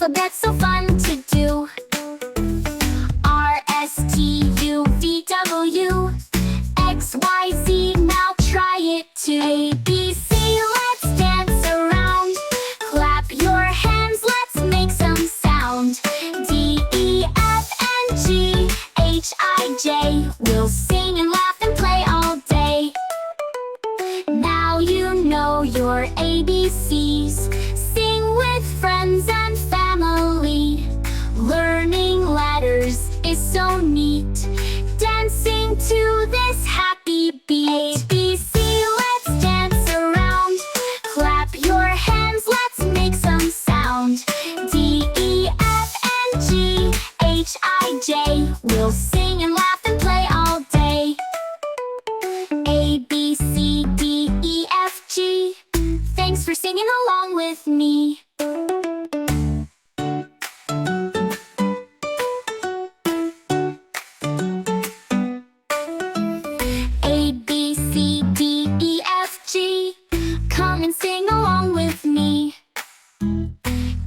alphabet so fun to do. R, S, T, U, V, W, X, Y, Z, now try it too. A, B, C, let's dance around. Clap your hands, let's make some sound. D, E, F, and G, H, I, J, we'll sing and laugh and play all day. Now you know your ABCs. Sing with friends and family. Learning letters is so neat. Dancing to this happy beat. A, B, C, let's dance around. Clap your hands, let's make some sound. D, E, F, and G, H, I, J, we'll sing and laugh and play all day. A, B, C, D, E, F, G, thanks for singing along with me. A, B, C, D, E, F, G, come and sing along with me.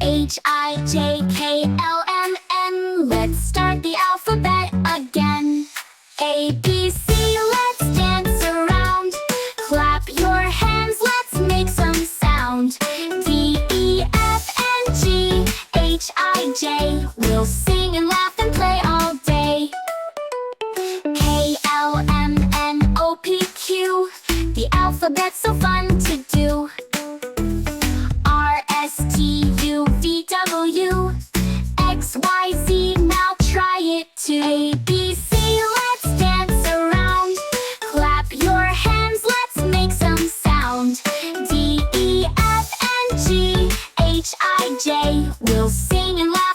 H, I, J, K, L, M, N, let's start the alphabet again. A, B, C, let's dance around. Clap your hands, let's make some sound. D, E, F, and G, H, I, J, we'll sing and laugh and play all day. K, L, M, N, O, P, Q, the alphabet's so fun to do. R, S, T, U, V, W, X, Y, Z, now try it too. A, B, C, let's dance around. Clap your hands, let's make some sound. D, E, F, and G, H, I, J, we'll sing and laugh